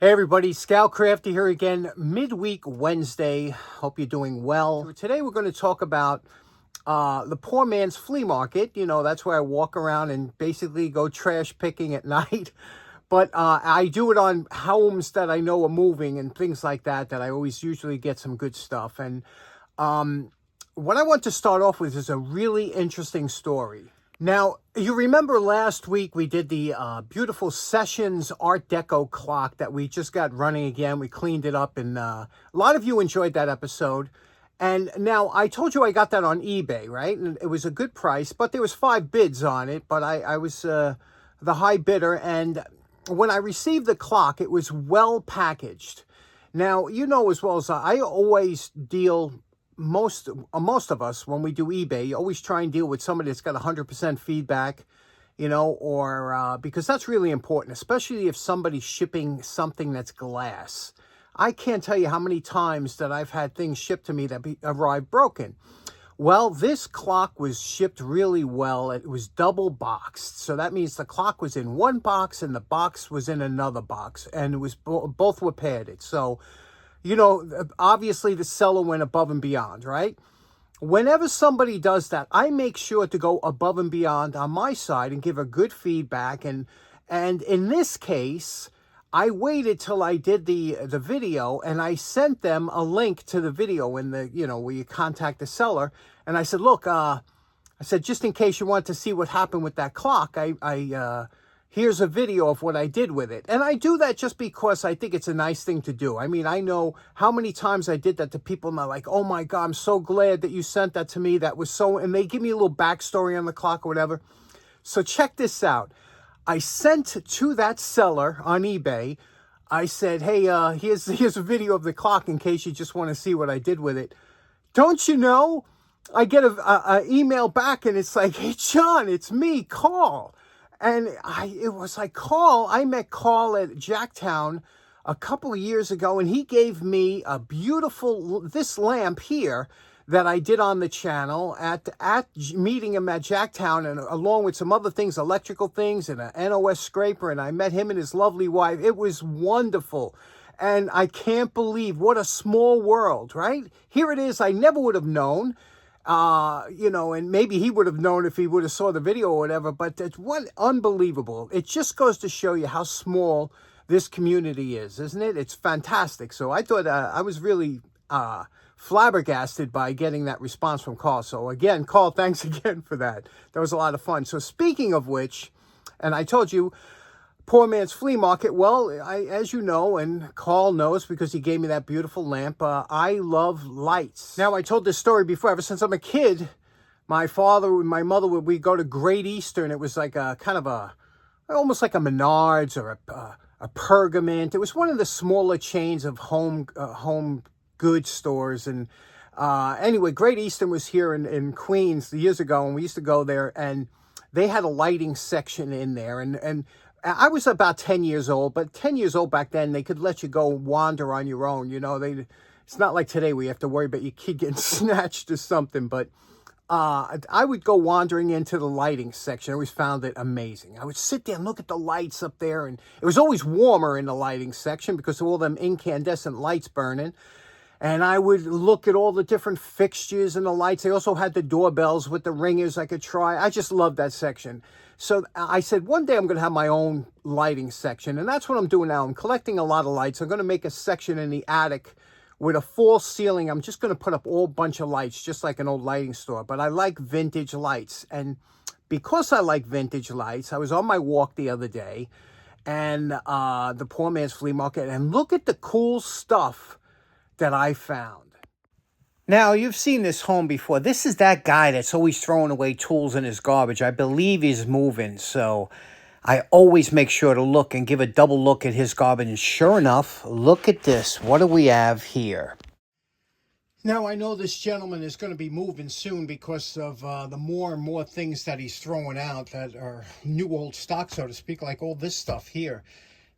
Hey everybody, Scout Crafty here again, midweek Wednesday. Hope you're doing well. Today we're going to talk about the poor man's flea market. You know, that's where I walk around and basically go trash picking at night. But I do it on homes that I know are moving and things like that, that I always usually get some good stuff. And what I want to start off with is a really interesting story. Now, you remember last week we did the beautiful Sessions Art Deco clock that we just got running again. We cleaned it up, and a lot of you enjoyed that episode. And now, I told you I got that on eBay, right? And it was a good price, but there was 5 bids on it, but I was the high bidder. And when I received the clock, it was well packaged. Now, you know as well as I always deal... Most of us, when we do eBay, you always try and deal with somebody that's got 100% feedback, you know, or because that's really important, especially if somebody's shipping something that's glass. I can't tell you how many times that I've had things shipped to me that arrived broken. Well, this clock was shipped really well. It was double boxed. So that means the clock was in one box and the box was in another box. And it was both were padded. So, you know, obviously the seller went above and beyond, right? Whenever somebody does that, I make sure to go above and beyond on my side and give a good feedback. And in this case, I waited till I did the video, and I sent them a link to the video in the, you know, where you contact the seller. And I said, look, I said, just in case you want to see what happened with that clock, here's a video of what I did with it. And I do that just because I think it's a nice thing to do. I mean, I know how many times I did that to people, and they're like, oh my God, I'm so glad that you sent that to me. That was so, and they give me a little backstory on the clock or whatever. So check this out. I sent to that seller on eBay, I said, hey, here's a video of the clock in case you just want to see what I did with it. Don't you know, I get a email back, and it's like, hey, John, it's me, Karl. And it was like, Karl, I met Karl at Jacktown a couple of years ago, and he gave me a beautiful, this lamp here that I did on the channel at meeting him at Jacktown, and along with some other things, electrical things, and an NOS scraper, and I met him and his lovely wife. It was wonderful. And I can't believe what a small world, right? Here it is. I never would have known. You know, and maybe he would have known if he would have saw the video or whatever, but it's what unbelievable. It just goes to show you how small this community is, isn't it? It's fantastic. So I thought I was really flabbergasted by getting that response from Karl. So again, Karl, thanks again for that. That was a lot of fun. So speaking of which, and I told you, poor man's flea market. Well, as you know, and Karl knows because he gave me that beautiful lamp, I love lights. Now, I told this story before. Ever since I'm a kid, my father and my mother, we go to Great Eastern. It was like a kind of almost like a Menards or a Pergament. It was one of the smaller chains of home goods stores. And anyway, Great Eastern was here in Queens years ago, and we used to go there, and they had a lighting section in there. And I was about 10 years old, but 10 years old back then, they could let you go wander on your own. You know, it's not like today where you have to worry about your kid getting snatched or something. But I would go wandering into the lighting section. I always found it amazing. I would sit there and look at the lights up there. And it was always warmer in the lighting section because of all them incandescent lights burning. And I would look at all the different fixtures and the lights. They also had the doorbells with the ringers I could try. I just loved that section. So I said, one day I'm going to have my own lighting section. And that's what I'm doing now. I'm collecting a lot of lights. I'm going to make a section in the attic with a false ceiling. I'm just going to put up all bunch of lights, just like an old lighting store. But I like vintage lights. And because I like vintage lights, I was on my walk the other day, and the poor man's flea market. And look at the cool stuff that I found. Now, you've seen this home before. This is that guy that's always throwing away tools in his garbage. I believe he's moving, so I always make sure to look and give a double look at his garbage. And sure enough, look at this. What do we have here? Now, I know this gentleman is going to be moving soon because of the more and more things that he's throwing out that are new old stock, so to speak, like all this stuff here.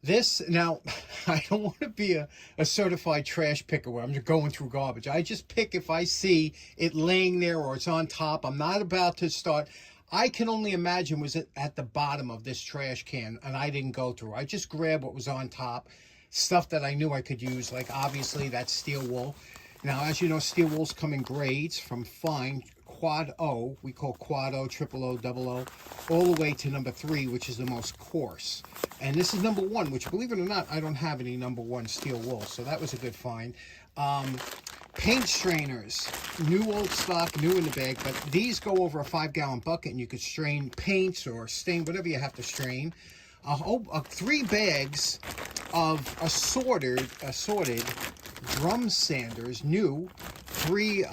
This, now, I don't want to be a certified trash picker where I'm just going through garbage. I just pick if I see it laying there or it's on top. I'm not about to start. I can only imagine was it at the bottom of this trash can, and I didn't go through. I just grabbed what was on top. stuff that I knew I could use, like obviously that's steel wool. Now, as you know, steel wools come in grades from fine, quad O, we call quad O, triple O, double O, all the way to number 3, which is the most coarse. And this is number 1, which, believe it or not, I don't have any number 1 steel wool, so that was a good find. Paint strainers, new old stock, new in the bag, but these go over a 5-gallon bucket, and you could strain paints or stain, whatever you have to strain. 3 bags of assorted drum sanders, new. 3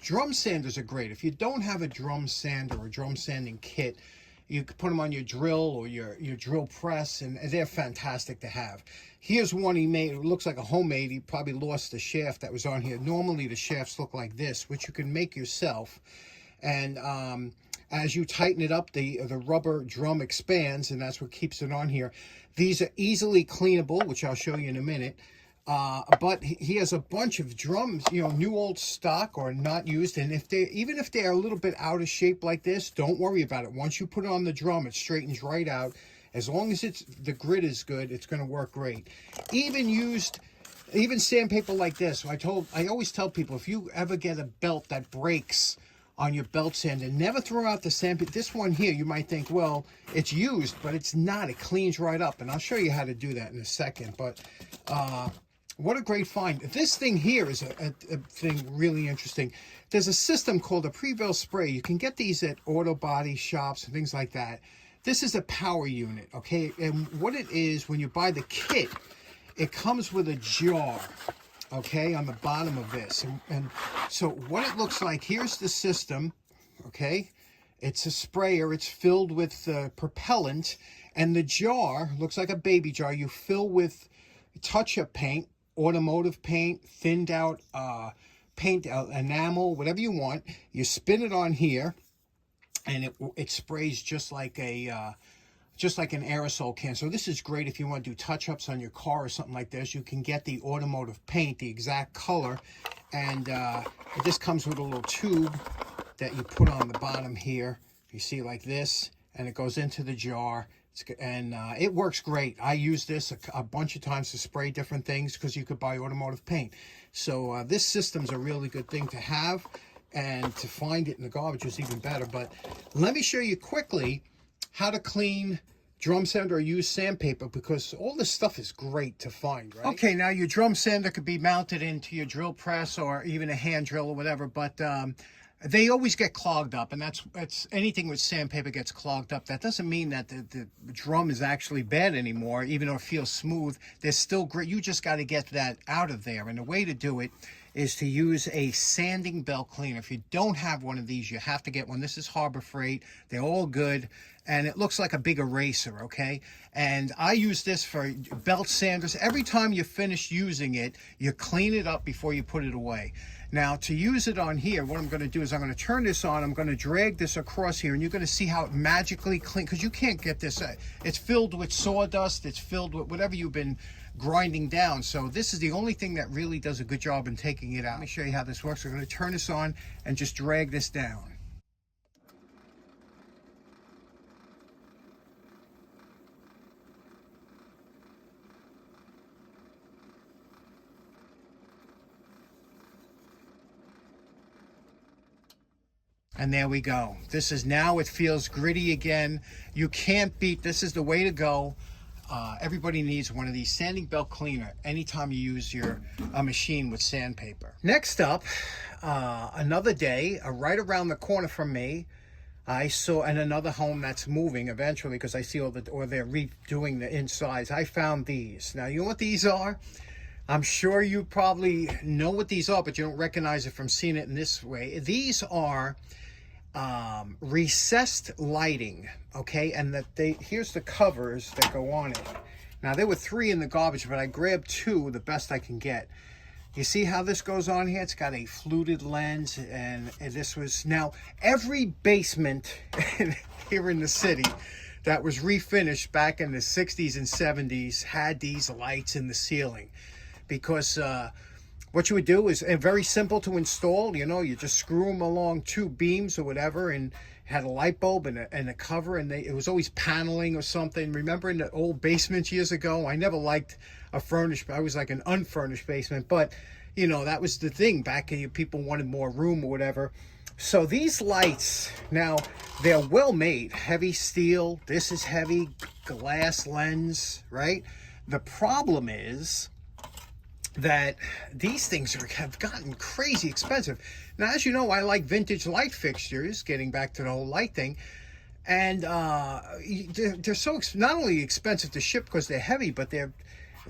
drum sanders are great. If you don't have a drum sander or drum sanding kit, you can put them on your drill or your drill press, and they're fantastic to have. Here's one he made. It looks like a homemade. He probably lost the shaft that was on here. Normally the shafts look like this, which you can make yourself. And as you tighten it up, the rubber drum expands, and that's what keeps it on here. These are easily cleanable, which I'll show you in a minute. But he has a bunch of drums, you know, new old stock or not used. And even if they're a little bit out of shape like this, don't worry about it. Once you put it on the drum, it straightens right out. As long as the grit is good, it's going to work great. Even sandpaper like this. I always tell people, if you ever get a belt that breaks on your belt sander, never throw out the sandpaper. This one here, you might think, well, it's used, but it's not. It cleans right up, and I'll show you how to do that in a second. But what a great find. This thing here is a thing really interesting. There's a system called a Prevail spray. You can get these at auto body shops and things like that. This is a power unit, okay? And what it is, when you buy the kit, it comes with a jar, okay, on the bottom of this. And so what it looks like, here's the system, okay? It's a sprayer. It's filled with propellant. And the jar looks like a baby jar. You fill with touch-up paint, automotive paint, thinned out paint, enamel, whatever you want. You spin it on here, and it sprays just like an aerosol can. So this is great if you want to do touch-ups on your car or something like this. You can get the automotive paint, the exact color, and this comes with a little tube that you put on the bottom here. You see, like this, and it goes into the jar. And it works great. I use this a bunch of times to spray different things because you could buy automotive paint. So this system's a really good thing to have, and to find it in the garbage is even better. But let me show you quickly how to clean drum sander or use sandpaper, because all this stuff is great to find, right? Okay, now your drum sander could be mounted into your drill press or even a hand drill or whatever, but they always get clogged up, and that's anything with sandpaper gets clogged up. That doesn't mean that the drum is actually bad anymore, even though it feels smooth. There's still grit. You just got to get that out of there, and the way to do it is to use a sanding belt cleaner. If you don't have one of these, you have to get one. This is Harbor Freight. They're all good, and it looks like a big eraser, okay? And I use this for belt sanders. Every time you finish using it, you clean it up before you put it away. Now, to use it on here, what I'm going to do is I'm going to turn this on. I'm going to drag this across here, and you're going to see how it magically cleans, because you can't get this. It's filled with sawdust. It's filled with whatever you've been grinding down. So this is the only thing that really does a good job in taking it out. Let me show you how this works. We're going to turn this on and just drag this down. And there we go. This is now, it feels gritty again. You can't beat, this is the way to go. Everybody needs one of these sanding belt cleaner anytime you use your machine with sandpaper. Next up, another day, right around the corner from me, I saw in another home that's moving eventually, because I see or they're redoing the insides. I found these. Now, you know what these are? I'm sure you probably know what these are, but you don't recognize it from seeing it in this way. These are recessed lighting, okay? And here's the covers that go on it. Now, there were 3 in the garbage, but I grabbed 2, the best I can get. You see how this goes on here? It's got a fluted lens, and this was, now, every basement here in the city that was refinished back in the 60s and 70s had these lights in the ceiling, because what you would do is very simple to install. You know, you just screw them along 2 beams or whatever, and had a light bulb and a cover, and it was always paneling or something. Remember in the old basements years ago? I never liked a furnished, I was like an unfurnished basement, but you know, that was the thing back then. People wanted more room or whatever. So these lights, now they're well made, heavy steel. This is heavy glass lens, right? The problem is that these things have gotten crazy expensive. Now, as you know, I like vintage light fixtures, getting back to the whole light thing. And they're so not only expensive to ship because they're heavy, but they're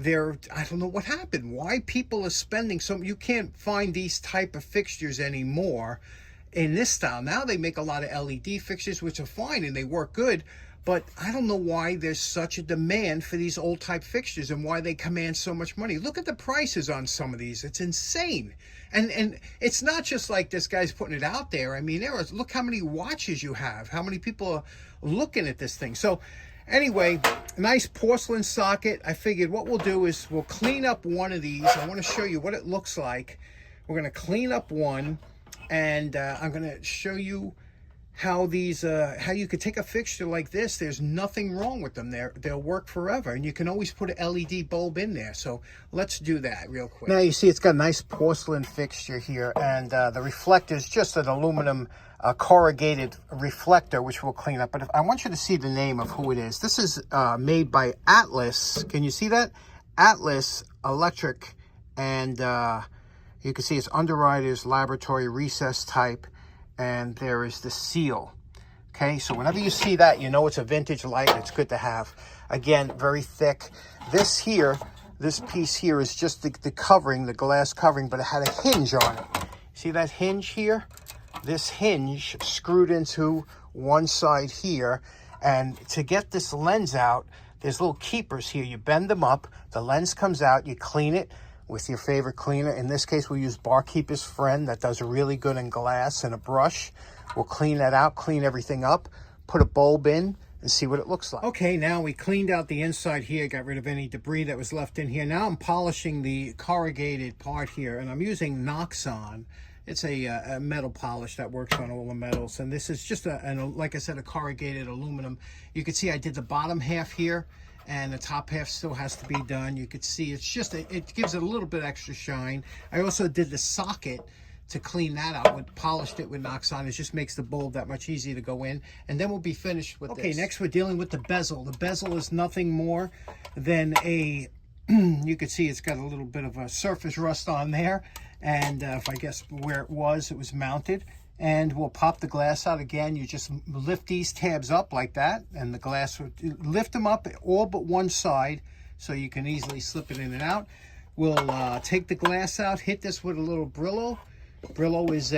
I don't know what happened. Why people are spending so, you can't find these type of fixtures anymore in this style. Now they make a lot of LED fixtures, which are fine and they work good. But I don't know why there's such a demand for these old type fixtures and why they command so much money. Look at the prices on some of these. It's insane. And it's not just like this guy's putting it out there. I mean, look how many watches you have, how many people are looking at this thing. So anyway, nice porcelain socket. I figured what we'll do is we'll clean up one of these. I want to show you what it looks like. We're going to clean up one, and I'm going to show you how these how you could take a fixture like this. There's nothing wrong with them. They'll work forever, and you can always put an LED bulb in there. So let's do that real quick. Now you see it's got a nice porcelain fixture here, and the reflector is just an aluminum corrugated reflector, which we'll clean up. But I want you to see the name of who it is. This is made by Atlas. Can you see that? Atlas Electric, and you can see it's Underwriters Laboratory Recess Type. And there is the seal. Okay, so whenever you see that, you know it's a vintage light. It's good to have. Again, very thick. This here, this piece here is just the covering, the glass covering, but it had a hinge on it. See that hinge here? This hinge screwed into one side here. And to get this lens out, there's little keepers here. You bend them up, the lens comes out, you clean it with your favorite cleaner. In this case, we'll use Barkeeper's Friend. That does really good in glass, and a brush. We'll clean that out, clean everything up, put a bulb in, and see what it looks like. Okay, now we cleaned out the inside here, got rid of any debris that was left in here. Now I'm polishing the corrugated part here, and I'm using Noxon. It's a metal polish that works on all the metals, and this is just like I said, a corrugated aluminum. You can see I did the bottom half here, and the top half still has to be done. You could see it's just, it gives it a little bit extra shine. I also did the socket to clean that out, polished it with Noxon. It just makes the bulb that much easier to go in. And then we'll be finished with this. Okay, next we're dealing with the bezel. The bezel is nothing more than you can see it's got a little bit of a surface rust on there. And if I guess where it was mounted. And we'll pop the glass out again. You just lift these tabs up like that, and the glass will lift them up all but one side, so you can easily slip it in and out. We'll take the glass out, hit this with a little Brillo. Brillo is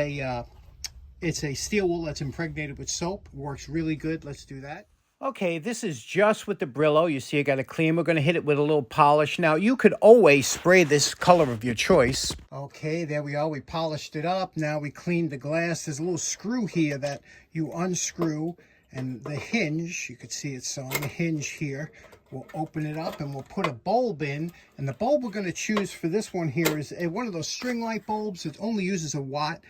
it's a steel wool that's impregnated with soap. Works really good. Let's do that. Okay, this is just with the Brillo. You see I got it clean. We're going to hit it with a little polish. Now, you could always spray this color of your choice. Okay, there we are. We polished it up. Now we cleaned the glass. There's a little screw here that you unscrew. And the hinge, you could see it's on the hinge here. We'll open it up and we'll put a bulb in. And the bulb we're going to choose for this one here is one of those string light bulbs. It only uses a watt.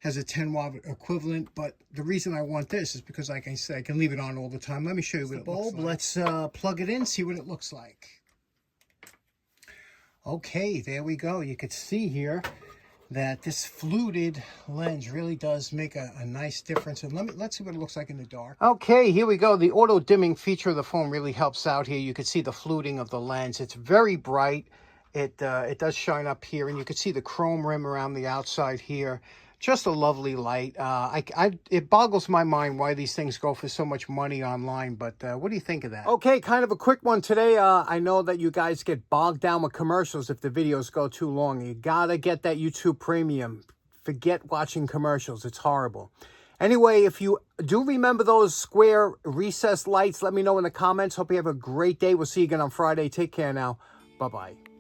Has a 10-watt equivalent, but the reason I want this is because, like I said, I can leave it on all the time. Let me show you what it looks like. Let's plug it in, see what it looks like. Okay, there we go. You could see here that this fluted lens really does make a nice difference. And let's see what it looks like in the dark. Okay, here we go. The auto dimming feature of the phone really helps out here. You can see the fluting of the lens. It's very bright. It does shine up here, and you can see the chrome rim around the outside here. Just a lovely light. It boggles my mind why these things go for so much money online, but what do you think of that? Okay, kind of a quick one today. I know that you guys get bogged down with commercials if the videos go too long. You gotta get that YouTube Premium. Forget watching commercials. It's horrible. Anyway, if you do remember those square recessed lights, let me know in the comments. Hope you have a great day. We'll see you again on Friday. Take care now. Bye-bye.